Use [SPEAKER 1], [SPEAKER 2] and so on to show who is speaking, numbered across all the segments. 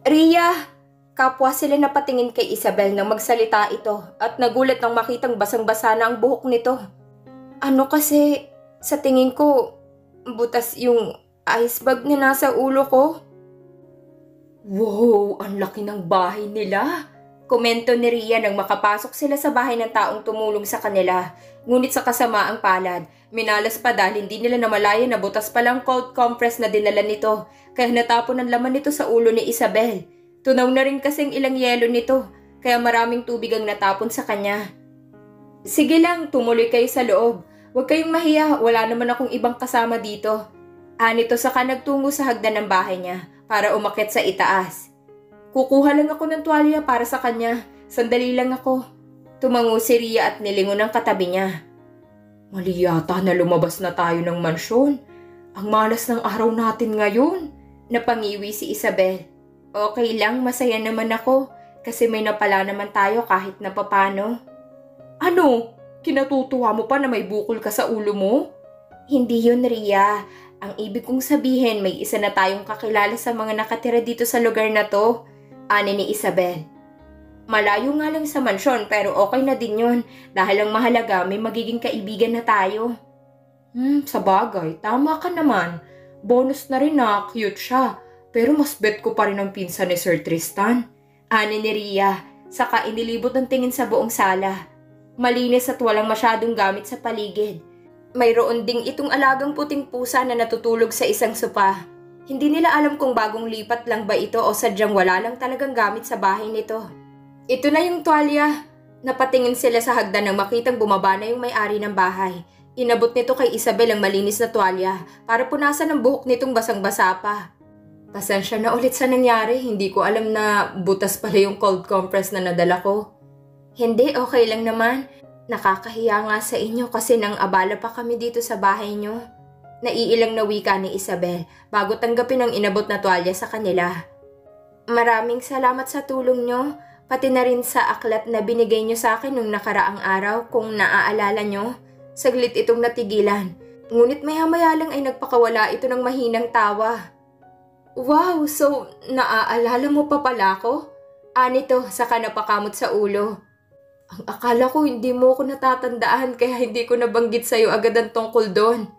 [SPEAKER 1] Ria! Kapwa sila napatingin kay Isabel nang magsalita ito at nagulat nang makitang basang-basa na ang buhok nito. Ano kasi, sa tingin ko, butas yung ice bag na nasa ulo ko. Wow, ang laki ng bahay nila! Komento ni Ria nang makapasok sila sa bahay ng taong tumulong sa kanila. Ngunit sa kasamaang palad, minalas pa dahil hindi nila namalayan na butas palang cold compress na dinala nito, kaya natapon ang laman nito sa ulo ni Isabel. Tunaw na rin kasing ilang yelo nito, kaya maraming tubig ang natapon sa kanya. Sige lang, tumuloy kayo sa loob. Huwag kayong mahiya, wala naman akong ibang kasama dito. Anito saka nagtungo sa hagdan ng bahay niya para umakyat sa itaas. Kukuha lang ako ng tuwalya para sa kanya. Sandali lang ako. Tumango si Ria at nilingon ang katabi niya. Mali yata na lumabas na tayo ng mansyon. Ang malas ng araw natin ngayon. Napangiwi si Isabel. Okay lang, masaya naman ako. Kasi may napala naman tayo kahit na papano. Ano? Kinatutuwa mo pa na may bukol ka sa ulo mo? Hindi yun, Ria. Ang ibig kong sabihin, may isa na tayong kakilala sa mga nakatira dito sa lugar na to. Ani ni Isabel. Malayo nga lang sa mansyon pero okay na din yun dahil ang mahalaga may magiging kaibigan na tayo. Sa bagay, tama ka naman. Bonus na rin na cute siya pero mas bet ko pa rin ang pinsan ni Sir Tristan. Ani ni Ria, saka inilibot ang tingin sa buong sala. Malinis at walang masyadong gamit sa paligid. Mayroon ding itong alagang puting pusa na natutulog sa isang sopa. Hindi nila alam kung bagong lipat lang ba ito o sadyang wala lang talagang gamit sa bahay nito. Ito na yung tuwalya. Napatingin sila sa hagdan nang makitang bumaba na yung may-ari ng bahay. Inabot nito kay Isabel ang malinis na tuwalya para punasan ang buhok nitong basang-basa pa. Pasensya na ulit sa nangyari. Hindi ko alam na butas pala yung cold compress na nadala ko. Hindi, okay lang naman. Nakakahiya nga sa inyo kasi nang abala pa kami dito sa bahay nyo. Naiilang na wika ni Isabel bago tanggapin ang inabot na tuwalya sa kanila. Maraming salamat sa tulong nyo, pati na rin sa aklat na binigay nyo sa akin nung nakaraang araw kung naaalala nyo. Saglit itong natigilan, ngunit maya-maya lang ay nagpakawala ito ng mahinang tawa. Wow, so naaalala mo pa pala ako? Anito, saka napakamot sa ulo. Ang akala ko hindi mo ako natatandaan kaya hindi ko nabanggit sa'yo agad ang tungkol doon.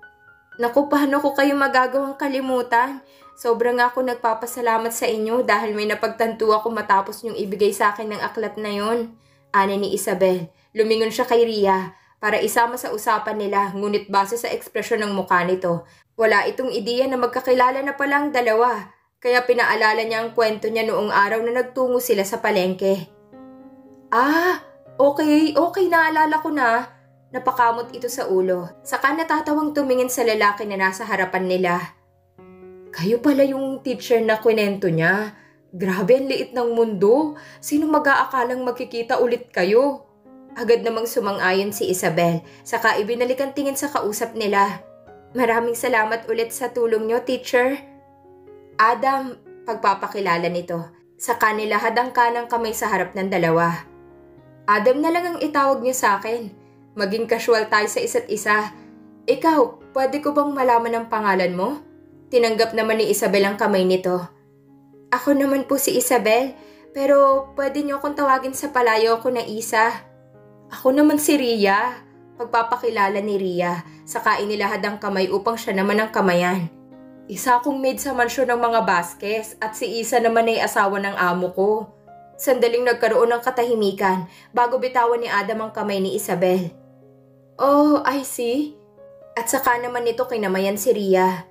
[SPEAKER 1] Naku, paano ko kayo magagawang kalimutan? Sobrang ako nagpapasalamat sa inyo dahil may napagtanto ako matapos niyong ibigay sa akin ng aklat na yon. Ani ni Isabel. Lumingon siya kay Ria para isama sa usapan nila ngunit base sa ekspresyon ng mukha nito. Wala itong ideya na magkakilala na palang dalawa kaya pinaalala niya ang kwento niya noong araw na nagtungo sila sa palengke. Okay, naalala ko na. Napakamot ito sa ulo. Saka natatawang tumingin sa lalaki na nasa harapan nila. Kayo pala yung teacher na kwento niya. Grabe, ang liit ng mundo. Sino mag-aakalang magkikita ulit kayo? Agad namang sumang-ayon si Isabel. Saka ibinalik ang tingin sa kausap nila. Maraming salamat ulit sa tulong niyo, teacher. Adam, pagpapakilala nito. Saka nilahad ang kanang kamay sa harap ng dalawa. Adam na lang ang itawag niyo sa akin. Maging casual tayo sa isa't isa. Ikaw, pwede ko bang malaman ang pangalan mo? Tinanggap naman ni Isabel ang kamay nito. Ako naman po si Isabel, pero pwede niyo akong tawagin sa palayo ko na Isa. Ako naman si Ria. Pagpapakilala ni Ria, saka inilahad ang kamay upang siya naman ang kamayan. Isa akong maid sa mansyon ng mga Vasquez at si Isa naman ay asawa ng amo ko. Sandaling nagkaroon ng katahimikan bago bitawan ni Adam ang kamay ni Isabel. Oh, I see. At saka naman nito kinamayan si Ria.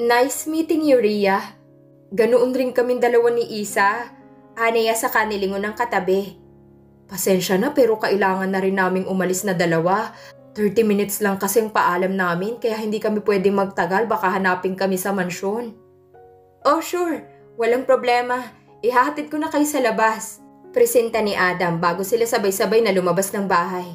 [SPEAKER 1] Nice meeting you, Ria. Ganoon rin kaming dalawa ni Isa. Aniya sa kanilingon ng katabi. Pasensya na pero kailangan na rin naming umalis na dalawa. 30 minutes lang kasing paalam namin kaya hindi kami pwedeng magtagal baka hanapin kami sa mansyon. Oh, sure. Walang problema. Ihahatid ko na kayo sa labas. Presenta ni Adam bago sila sabay-sabay na lumabas ng bahay.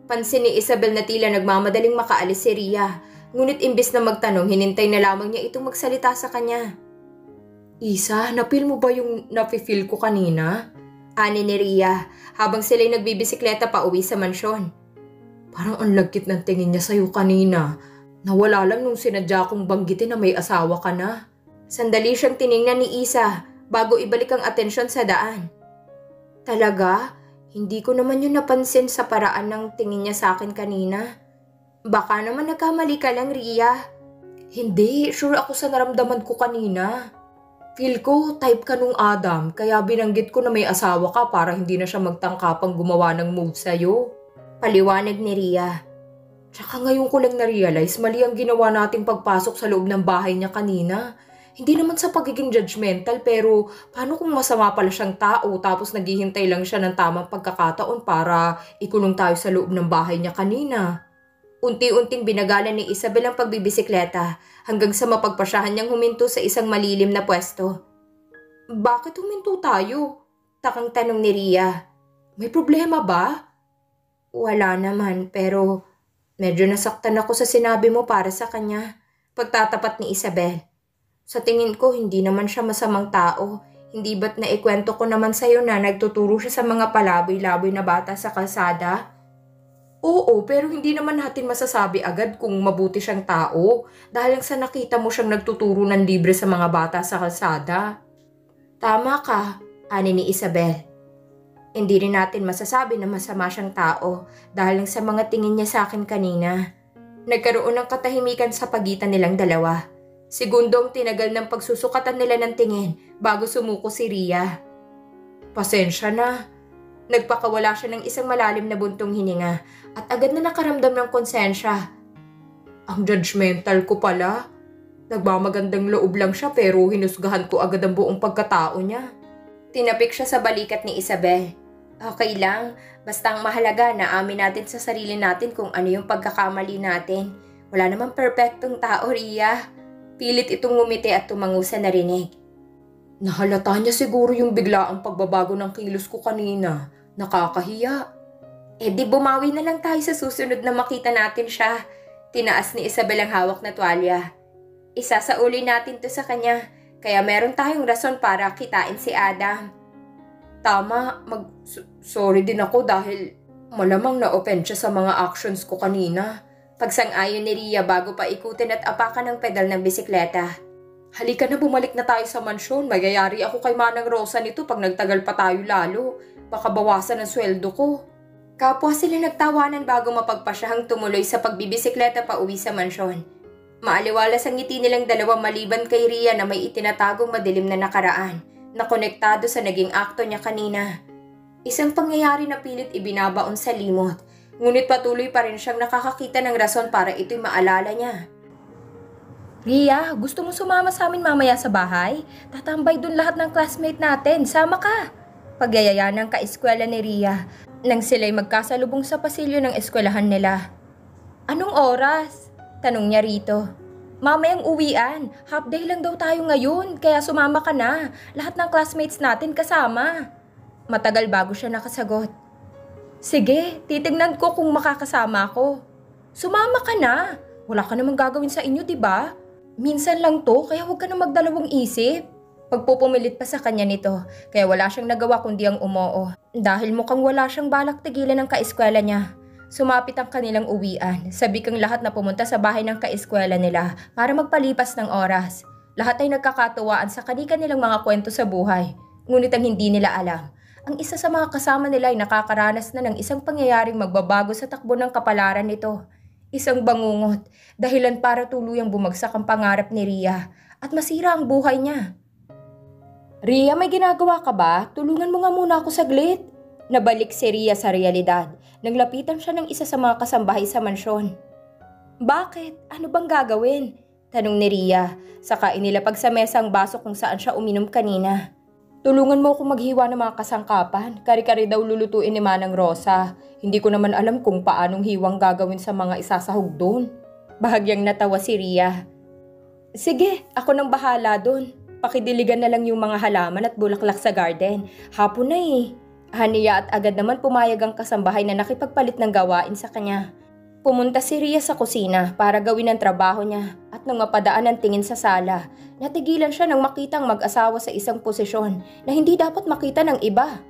[SPEAKER 1] Pansin ni Isabel na tila nagmamadaling makaalis si Ria. Ngunit imbis na magtanong, hinintay na lamang niya itong magsalita sa kanya. Isa, napil mo ba yung nafe-feel ko kanina? Ani ni Ria habang sila'y nagbibisikleta pa uwi sa mansyon. Parang ang lagkit ng tingin niya sa'yo kanina. Nawala lang nung sinadya kong banggitin na may asawa ka na. Sandali siyang tiningnan ni Isa bago ibalik ang atensyon sa daan. Talaga? Hindi ko naman yun napansin sa paraan ng tingin niya sa akin kanina. Baka naman nagkamali ka lang, Ria. Hindi, sure ako sa naramdaman ko kanina. Feel ko, type ka nung Adam, kaya binanggit ko na may asawa ka para hindi na siya magtangkapang gumawa ng move sa'yo. Paliwanag ni Ria. Tsaka ngayon ko lang na-realize mali ang ginawa nating pagpasok sa loob ng bahay niya kanina. Hindi naman sa pagiging judgmental pero paano kung masama pala siyang tao tapos naghihintay lang siya ng tamang pagkakataon para ikulong tayo sa loob ng bahay niya kanina. Unti-unting binagalan ni Isabel ang pagbibisikleta hanggang sa mapagpasyahan niyang huminto sa isang malilim na pwesto. Bakit huminto tayo? Takang tanong ni Ria. May problema ba? Wala naman pero medyo nasaktan ako sa sinabi mo para sa kanya. Pagtatapat ni Isabel. Sa tingin ko hindi naman siya masamang tao. Hindi ba't naikwento ko naman sa'yo na nagtuturo siya sa mga palaboy-laboy na bata sa kalsada? Oo, pero hindi naman natin masasabi agad kung mabuti siyang tao dahil sa nakita mo siyang nagtuturo ng libre sa mga bata sa kalsada. Tama ka, ani ni Isabel. Hindi rin natin masasabi na masama siyang tao dahil sa mga tingin niya sa akin kanina. Nagkaroon ng katahimikan sa pagitan nilang dalawa. Segundong tinagal ng pagsusukatan nila ng tingin bago sumuko si Ria. Pasensya na. Nagpakawala siya ng isang malalim na buntong hininga at agad na nakaramdam ng konsensya. Ang judgmental ko pala. Nagmamagandang loob lang siya pero hinusgahan ko agad ang buong pagkatao niya. Tinapik siya sa balikat ni Isabel. Okay lang, basta ang mahalaga na amin natin sa sarili natin kung ano yung pagkakamali natin. Wala namang perpektong tao, Ria. Pilit itong ngumiti at tumango sa narinig. Nahalata niya siguro yung biglaang pagbabago ng kilos ko kanina. Nakakahiya. Di bumawi na lang tayo sa susunod na makita natin siya. Tinaas ni Isabel ang hawak na tuwalya. Isasauli natin to sa kanya, kaya meron tayong rason para kitain si Adam. Tama, sorry din ako dahil malamang na-offend siya sa mga actions ko kanina. Pagsang-ayon ni Ria bago pa ikutin at apakan ng pedal ng bisikleta. Halika na, bumalik na tayo sa mansyon. Magyayari ako kay Manang Rosa nito pag nagtagal pa tayo lalo. Baka bawasan ang sweldo ko. Kapwa sila nagtawanan bago mapagpasyahang tumuloy sa pagbibisikleta pa uwi sa mansyon. Maaliwalas ang ngiti nilang dalawa maliban kay Ria na may itinatagong madilim na nakaraan na konektado sa naging akto niya kanina. Isang pangyayari na pilit ibinabaon sa limot, ngunit patuloy pa rin siyang nakakakita ng rason para ito'y maalala niya. Ria, gusto mo sumama sa amin mamaya sa bahay? Tatambay dun lahat ng classmate natin. Sama ka! Pagyayaya ng kaeskwela ni Ria nang sila'y magkasalubong sa pasilyo ng eskwelahan nila. Anong oras? Tanong niya rito. Mamayang uwian. Half day lang daw tayo ngayon, kaya sumama ka na. Lahat ng classmates natin kasama. Matagal bago siya nakasagot. Sige, titignan ko kung makakasama ako. Sumama ka na. Wala ka namang gagawin sa inyo, diba? Minsan lang to, kaya huwag ka na magdalawang isip. Pagpupumilit pa sa kanya nito, kaya wala siyang nagawa kundi ang umoo. Dahil mukhang wala siyang balak tigilan ng kaeskwela niya. Sumapit ang kanilang uwian, sabikang lahat na pumunta sa bahay ng kaeskwela nila para magpalipas ng oras. Lahat ay nagkakatuwaan sa kani-kanilang mga kwento sa buhay, ngunit ang hindi nila alam. Ang isa sa mga kasama nila ay nakakaranas na ng isang pangyayaring magbabago sa takbo ng kapalaran nito. Isang bangungot, dahilan para tuluyang bumagsak ang pangarap ni Ria at masira ang buhay niya. Ria, may ginagawa ka ba? Tulungan mo nga muna ako saglit. Nabalik si Ria sa realidad nang lapitan siya ng isa sa mga kasambahay sa mansyon. Bakit? Ano bang gagawin? Tanong ni Ria, saka inilapag sa mesa ang baso kung saan siya uminom kanina. Tulungan mo akong maghiwa ng mga kasangkapan. Kari-kari daw lulutuin ni Manang Rosa. Hindi ko naman alam kung paanong hiwang gagawin sa mga isasahog doon. Bahagyang natawa si Ria. Sige, ako nang bahala doon. Pakidiligan na lang yung mga halaman at bulaklak sa garden. Hapon na eh. Haniya at agad naman pumayag ang kasambahay na nakipagpalit ng gawain sa kanya. Pumunta si Ria sa kusina para gawin ang trabaho niya at nang mapadaan ang tingin sa sala, natigilan siya nang makitang mag-asawa sa isang posisyon na hindi dapat makita ng iba.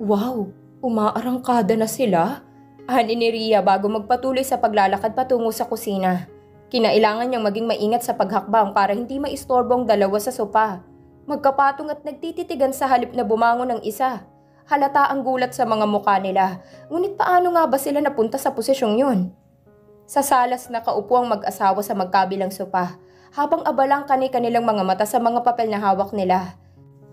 [SPEAKER 1] Wow, umaarangkada na sila? Ani ni Ria bago magpatuloy sa paglalakad patungo sa kusina. Kinailangan niyang maging maingat sa paghakbang para hindi maistorbong dalawa sa sopa. Magkapatong at nagtititigan sa halip na bumangon ng isa. Halata ang gulat sa mga mukha nila. Ngunit paano nga ba sila napunta sa posisyong yun? Sa salas nakaupo ang mag-asawa sa magkabilang sopa, habang abalang kanilang mga mata sa mga papel na hawak nila.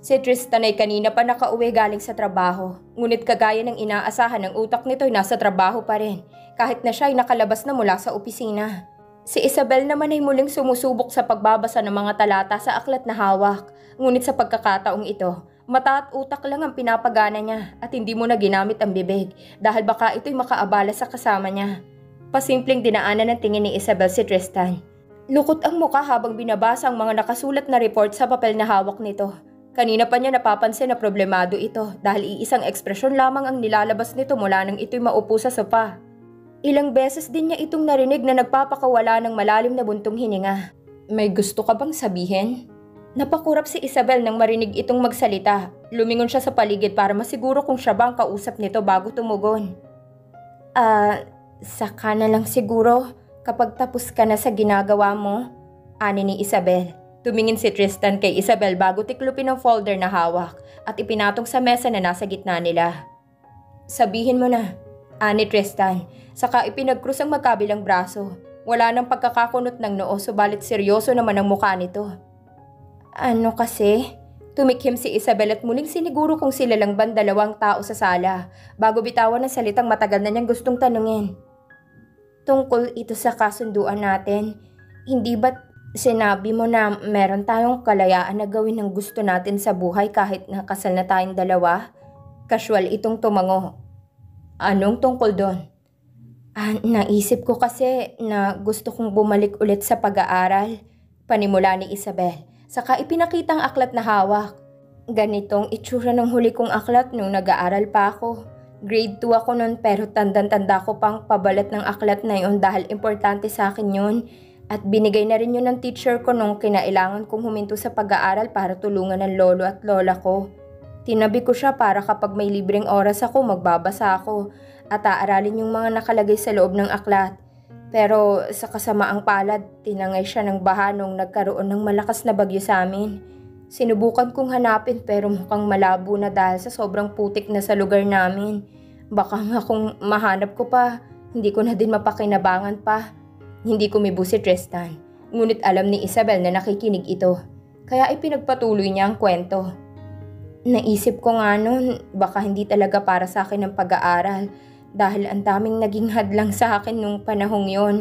[SPEAKER 1] Si Tristan ay kanina pa nakauwi galing sa trabaho, ngunit kagaya ng inaasahan ng utak nito ay nasa trabaho pa rin, kahit na siya ay nakalabas na mula sa opisina. Si Isabel naman ay muling sumusubok sa pagbabasa ng mga talata sa aklat na hawak, ngunit sa pagkakataong ito, mata at utak lang ang pinapagana niya at hindi mo na ginamit ang bibig dahil baka ito'y makaabala sa kasama niya. Pasimpleng dinaanan ng tingin ni Isabel si Tristan. Lukot ang muka habang binabasa ang mga nakasulat na report sa papel na hawak nito. Kanina pa niya napapansin na problemado ito dahil iisang ekspresyon lamang ang nilalabas nito mula nang ito'y maupo sa sopa. Ilang beses din niya itong narinig na nagpapakawala ng malalim na buntong hininga. May gusto ka bang sabihin? Napakurap si Isabel nang marinig itong magsalita. Lumingon siya sa paligid para masiguro kung siya ba ang kausap nito bago tumugon. Saka na lang siguro kapag tapos ka na sa ginagawa mo, ani ni Isabel. Tumingin si Tristan kay Isabel bago tiklupin ang folder na hawak at ipinatong sa mesa na nasa gitna nila. Sabihin mo na, ani Tristan, saka ipinagkrus ang magkabilang braso. Wala nang pagkakakunot ng noo subalit seryoso naman ang mukha nito. Ano kasi? Tumikhim si Isabel at muling siniguro kung sila lang ban dalawang tao sa sala bago bitawan ng salitang matagal na niyang gustong tanungin. Tungkol ito sa kasunduan natin, hindi ba't sinabi mo na meron tayong kalayaan na gawin ang gusto natin sa buhay kahit nakasal na tayong dalawa? Casual itong tumango. Anong tungkol doon? Naisip ko kasi na gusto kong bumalik ulit sa pag-aaral. Panimula ni Isabel. Saka ipinakita ang aklat na hawak. Ganitong itsura ng huli kong aklat nung nag-aaral pa ako. Grade 2 ako noon pero tandang-tanda ko pang pabalat ng aklat na yun dahil importante sa akin yun. At binigay na rin yun ng teacher ko nung kinailangan kong huminto sa pag-aaral para tulungan ng lolo at lola ko. Tinabi ko siya para kapag may libreng oras ako magbabasa ako at aaralin yung mga nakalagay sa loob ng aklat. Pero sa kasamaang palad, tinangay siya ng baha nung nagkaroon ng malakas na bagyo sa amin. Sinubukan kong hanapin pero mukhang malabo na dahil sa sobrang putik na sa lugar namin. Baka nga kung mahanap ko pa, hindi ko na din mapakinabangan pa. Hindi kumibo si Tristan, ngunit alam ni Isabel na nakikinig ito. Kaya ipinagpatuloy niya ang kwento. Naisip ko nga noon, baka hindi talaga para sa akin ang pag-aaral dahil ang daming naging hadlang sa akin nung panahong yon.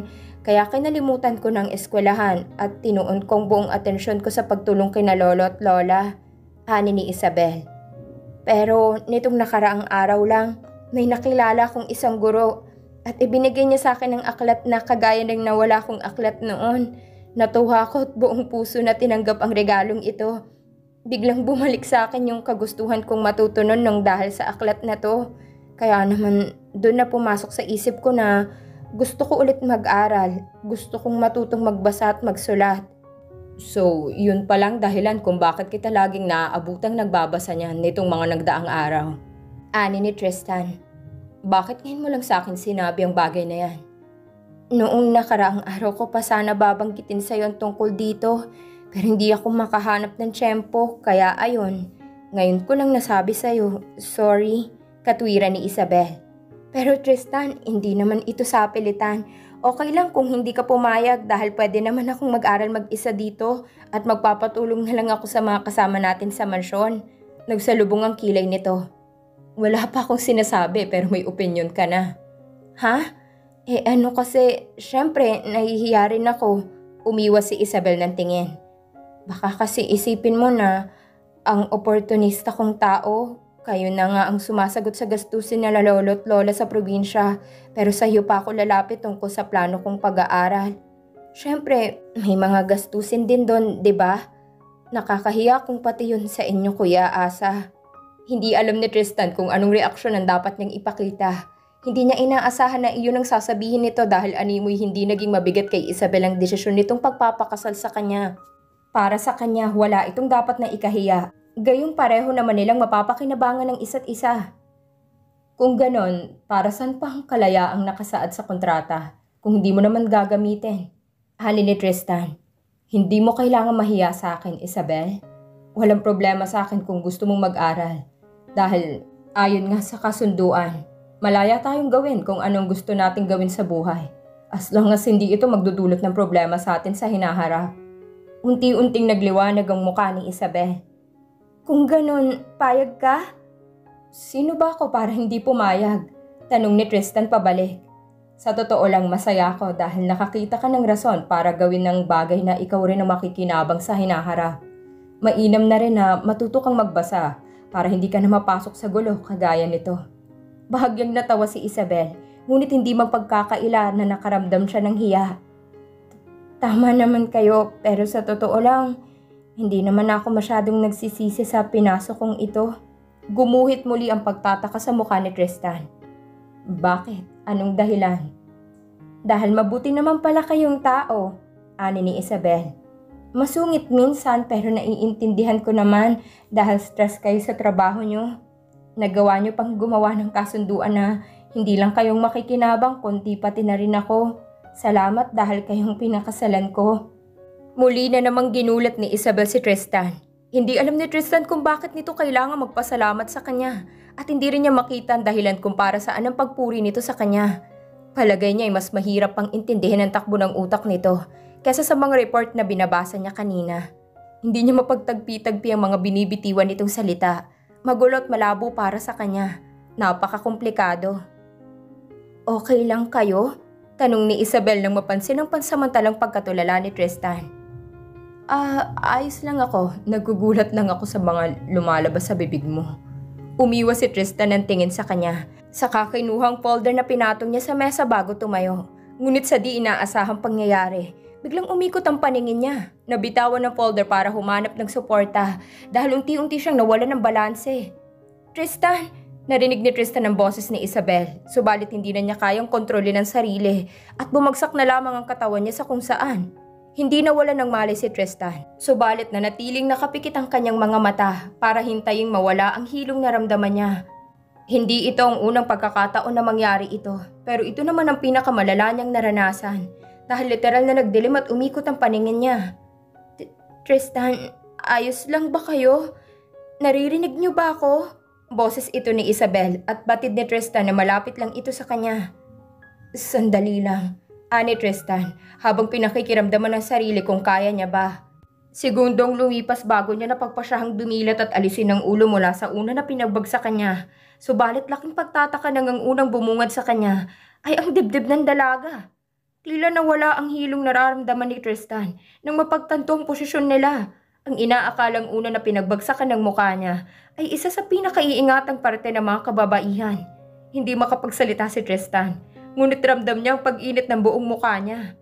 [SPEAKER 1] Kaya kinalimutan ko ng eskwelahan at tinuon kong buong atensyon ko sa pagtulong kina lolo at lola, ani ni Isabel. Pero nitong nakaraang araw lang, may nakilala kong isang guro at ibinigay niya sa akin ang aklat na kagaya ng nawala kong aklat noon. Natuwa ko at buong puso na tinanggap ang regalong ito. Biglang bumalik sa akin yung kagustuhan kong matutunan nung dahil sa aklat na to. Kaya naman doon na pumasok sa isip ko na gusto ko ulit mag-aral. Gusto kong matutong magbasa at magsulat. So, yun palang dahilan kung bakit kita laging naaabutang nagbabasa niyan nitong mga nagdaang araw. Ani ni Tristan. Bakit ngayon mo lang sa akin sinabi ang bagay na yan? Noong nakaraang araw ko pa sana babanggitin sa'yo ang tungkol dito, pero hindi ako makahanap ng tiyempo, kaya ayun. Ngayon ko lang nasabi sa'yo, sorry, katwiran ni Isabel. Pero Tristan, hindi naman ito sapilitan. Okay lang kung hindi ka pumayag dahil pwede naman akong mag-aral mag-isa dito at magpapatulong na lang ako sa mga kasama natin sa mansyon. Nagsalubong ang kilay nito. Wala pa akong sinasabi pero may opinion ka na. Ha? Ano kasi, syempre, nahihiya rin ako. Umiwas si Isabel ng tingin. Baka kasi isipin mo na ang oportunista kong tao, kayo na nga ang sumasagot sa gastusin na lolo at lola sa probinsya, pero sa iyo pa ako lalapit tungkol sa plano kong pag-aaral. Syempre, may mga gastusin din doon, 'di ba? Nakakahiya kung pati yun sa inyo, Kuya Asa. Hindi alam ni Tristan kung anong reaksyon ang dapat niyang ipakita. Hindi niya inaasahan na iyon ang sasabihin nito dahil animoy hindi naging mabigat kay Isabel ang desisyon nitong pagpapakasal sa kanya. Para sa kanya, wala itong dapat na ikahiya. Gayong pareho naman nilang mapapakinabangan ng isa't isa. Kung ganon, para saan pa ang kalayaang nakasaad sa kontrata kung hindi mo naman gagamitin? Hali ni Tristan, hindi mo kailangan mahiya sa akin, Isabel. Walang problema sa akin kung gusto mong mag-aral. Dahil ayon nga sa kasunduan, malaya tayong gawin kung anong gusto nating gawin sa buhay. As long as hindi ito magdudulot ng problema sa atin sa hinaharap. Unti-unting nagliwanag ang mukha ni Isabel. Kung ganun, payag ka? Sino ba ako para hindi pumayag? Tanong ni Tristan pabalik. Sa totoo lang masaya ako dahil nakakita ka ng rason para gawin ng bagay na ikaw rin ang makikinabang sa hinaharap. Mainam na rin na matuto kang magbasa para hindi ka na mapasok sa gulo kagaya nito. Bahagyang natawa si Isabel, ngunit hindi mapagkakaila na nakaramdam siya ng hiya. Tama naman kayo, pero sa totoo lang, hindi naman ako masyadong nagsisisi sa pinasok kong ito. Gumuhit muli ang pagtataka sa mukha ni Tristan. Bakit? Anong dahilan? Dahil mabuti naman pala kayong tao, ani ni Isabel. Masungit minsan pero naiintindihan ko naman dahil stress kayo sa trabaho nyo. Nagawa nyo pang gumawa ng kasunduan na hindi lang kayong makikinabang kundi pati na rin ako. Salamat dahil kayong pinakasalan ko. Muli na namang ginulat ni Isabel si Tristan. Hindi alam ni Tristan kung bakit nito kailangan magpasalamat sa kanya at hindi rin niya makita ang dahilan kung para saan ang pagpuri nito sa kanya. Palagay niya ay mas mahirap pang intindihin ang takbo ng utak nito kaysa sa mga report na binabasa niya kanina. Hindi niya mapagtagpi-tagpi ang mga binibitiwan nitong salita. Magulo at malabo para sa kanya. Napakakomplikado. Okay lang kayo? Tanong ni Isabel nang mapansin ang pansamantalang pagkatulala ni Tristan. Ayos lang ako. Nagugulat lang ako sa mga lumalabas sa bibig mo. Umiwas si Tristan ng tingin sa kanya. Saka kinuhang folder na pinatong niya sa mesa bago tumayo. Ngunit sa di inaasahang pangyayari, biglang umikot ang paningin niya. Nabitawan ng folder para humanap ng suporta dahil unti-unti siyang nawalan ng balanse. Tristan! Narinig ni Tristan ang boses ni Isabel, subalit hindi na niya kayang kontrolin ang sarili at bumagsak na lamang ang katawan niya sa kung saan. Hindi nawala ng malay si Tristan, subalit na natiling nakapikit ang kanyang mga mata para hintaying mawala ang hilong naramdaman niya. Hindi ito ang unang pagkakataon na mangyari ito, pero ito naman ang pinakamalala niyang naranasan dahil literal na nagdilim at umikot ang paningin niya. Tristan, ayos lang ba kayo? Naririnig niyo ba ako? Boses ito ni Isabel at batid ni Tristan na malapit lang ito sa kanya. Sandali lang, ani Tristan, habang pinakikiramdaman ng sarili kung kaya niya ba. Segundong lumipas bago niya napagpasyahang dumilat at alisin ang ulo mula sa una na pinagbagsakan niya. Subalit laking pagtataka nang ang unang bumungad sa kanya ay ang dibdib ng dalaga. Tila nawala ang hilong nararamdaman ni Tristan nang mapagtanto ang posisyon nila. Ang inaakalang una na pinagbagsakan ng mukha niya ay isa sa pinakaiingatang parte ng mga kababaihan. Hindi makapagsalita si Tristan, ngunit ramdam niya ang pag-init ng buong mukha niya.